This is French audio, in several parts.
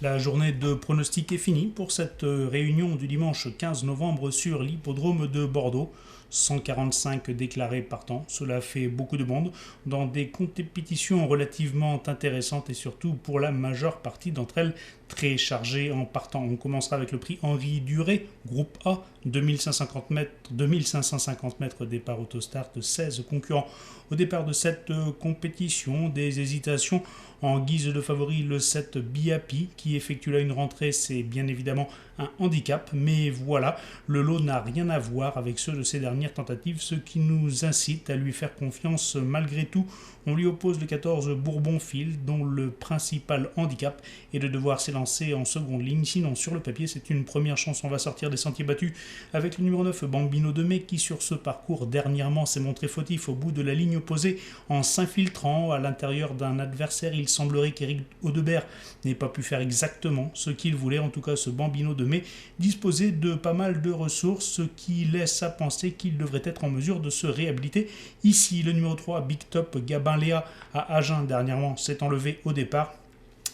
La journée de pronostic est finie pour cette réunion du dimanche 15 novembre sur l'hippodrome de Bordeaux. 145 déclarés partants, cela fait beaucoup de monde dans des compétitions relativement intéressantes et surtout pour la majeure partie d'entre elles très chargées en partant. On commencera avec le prix Henri Duré, groupe A, 2550 mètres départ autostart, 16 concurrents. Au départ de cette compétition, des hésitations en guise de favori, le 7 Biapi qui effectue là une rentrée, c'est bien évidemment un handicap, mais voilà, le lot n'a rien à voir avec ceux de ses dernières tentatives, ce qui nous incite à lui faire confiance malgré tout. On lui oppose le 14 Bourbonfil, dont le principal handicap est de devoir s'élancer en seconde ligne, sinon sur le papier c'est une première chance. On va sortir des sentiers battus avec le numéro 9 Bambino de Mai qui sur ce parcours dernièrement s'est montré fautif au bout de la ligne opposée en s'infiltrant à l'intérieur d'un adversaire. Il semblerait qu'Éric Audebert n'ait pas pu faire exactement ce qu'il voulait. En tout cas, ce Bambino de Mai disposait de pas mal de ressources, ce qui laisse à penser qu'il devrait être en mesure de se réhabiliter. Ici, le numéro 3 Big Top Gabin Léa à Agen dernièrement s'est enlevé au départ.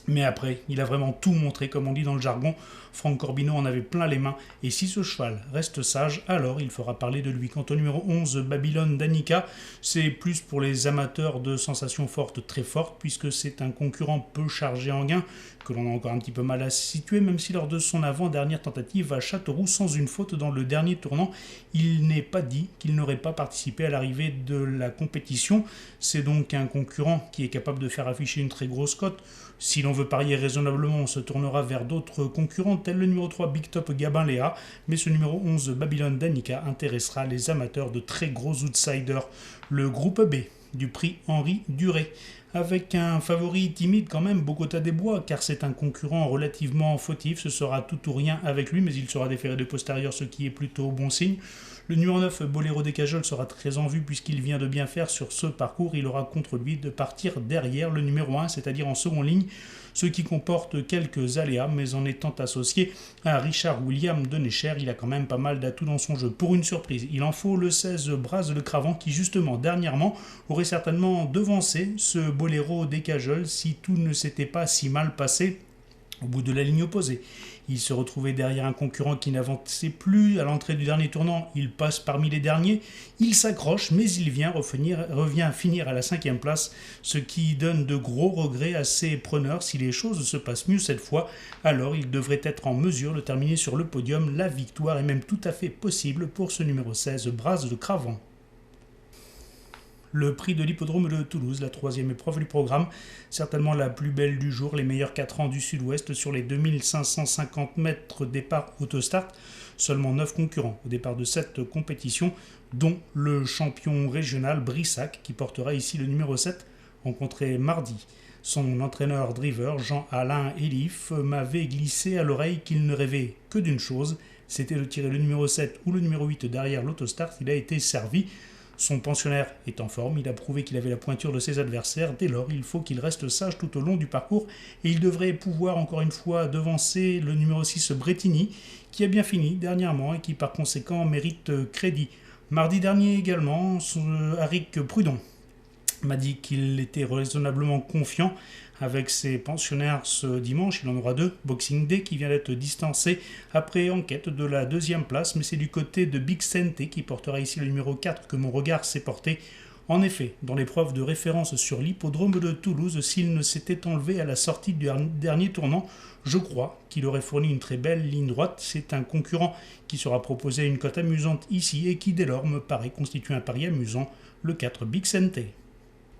Mais après, il a vraiment tout montré, comme on dit dans le jargon. Franck Corbino en avait plein les mains. Et si ce cheval reste sage, alors il fera parler de lui. Quant au numéro 11, Babylone d'Annika, c'est plus pour les amateurs de sensations fortes, très fortes, puisque c'est un concurrent peu chargé en gain, que l'on a encore un petit peu mal à situer, même si lors de son avant-dernière tentative à Châteauroux, sans une faute dans le dernier tournant, il n'est pas dit qu'il n'aurait pas participé à l'arrivée de la compétition. C'est donc un concurrent qui est capable de faire afficher une très grosse cote. Si l'on veut parier raisonnablement, on se tournera vers d'autres concurrents, tel le numéro 3 Big Top Gabin Léa, mais ce numéro 11 Babylone d'Annika intéressera les amateurs de très gros outsiders. Le groupe B du prix Henri Duré, avec un favori timide quand même, Bogota des Bois, car c'est un concurrent relativement fautif, ce sera tout ou rien avec lui, mais il sera déféré de postérieur, ce qui est plutôt bon signe. Le numéro 9, Boléro des Cajoles, sera très en vue puisqu'il vient de bien faire sur ce parcours. Il aura contre lui de partir derrière le numéro 1, c'est-à-dire en seconde ligne, ce qui comporte quelques aléas, mais en étant associé à Richard William de Necher, il a quand même pas mal d'atouts dans son jeu. Pour une surprise, il en faut le 16 Braz Le Cravant qui justement dernièrement aurait certainement devancé ce Boléro des Cajoles si tout ne s'était pas si mal passé au bout de la ligne opposée. Il se retrouvait derrière un concurrent qui n'avançait plus. À l'entrée du dernier tournant, il passe parmi les derniers. Il s'accroche, mais il revient finir à la 5e place, ce qui donne de gros regrets à ses preneurs. Si les choses se passent mieux cette fois, alors il devrait être en mesure de terminer sur le podium. La victoire est même tout à fait possible pour ce numéro 16, Braz de Cravant. Le prix de l'hippodrome de Toulouse, la 3e épreuve du programme, certainement la plus belle du jour, les meilleurs 4 ans du sud-ouest sur les 2550 mètres départ autostart, seulement 9 concurrents au départ de cette compétition, dont le champion régional Brissac qui portera ici le numéro 7, rencontré mardi. Son entraîneur driver, Jean-Alain Elif, m'avait glissé à l'oreille qu'il ne rêvait que d'une chose, c'était de tirer le numéro 7 ou le numéro 8 derrière l'autostart. Il a été servi. Son pensionnaire est en forme, il a prouvé qu'il avait la pointure de ses adversaires, dès lors il faut qu'il reste sage tout au long du parcours et il devrait pouvoir encore une fois devancer le numéro 6 Bretigny qui a bien fini dernièrement et qui par conséquent mérite crédit. Mardi dernier également, Aric Prudon m'a dit qu'il était raisonnablement confiant avec ses pensionnaires ce dimanche. Il en aura 2, Boxing Day qui vient d'être distancé après enquête de la 2e place, mais c'est du côté de Big Sente qui portera ici le numéro 4 que mon regard s'est porté. En effet, dans l'épreuve de référence sur l'hippodrome de Toulouse, s'il ne s'était enlevé à la sortie du dernier tournant, je crois qu'il aurait fourni une très belle ligne droite. C'est un concurrent qui sera proposé à une cote amusante ici et qui dès lors me paraît constituer un pari amusant, le 4 Big Sente.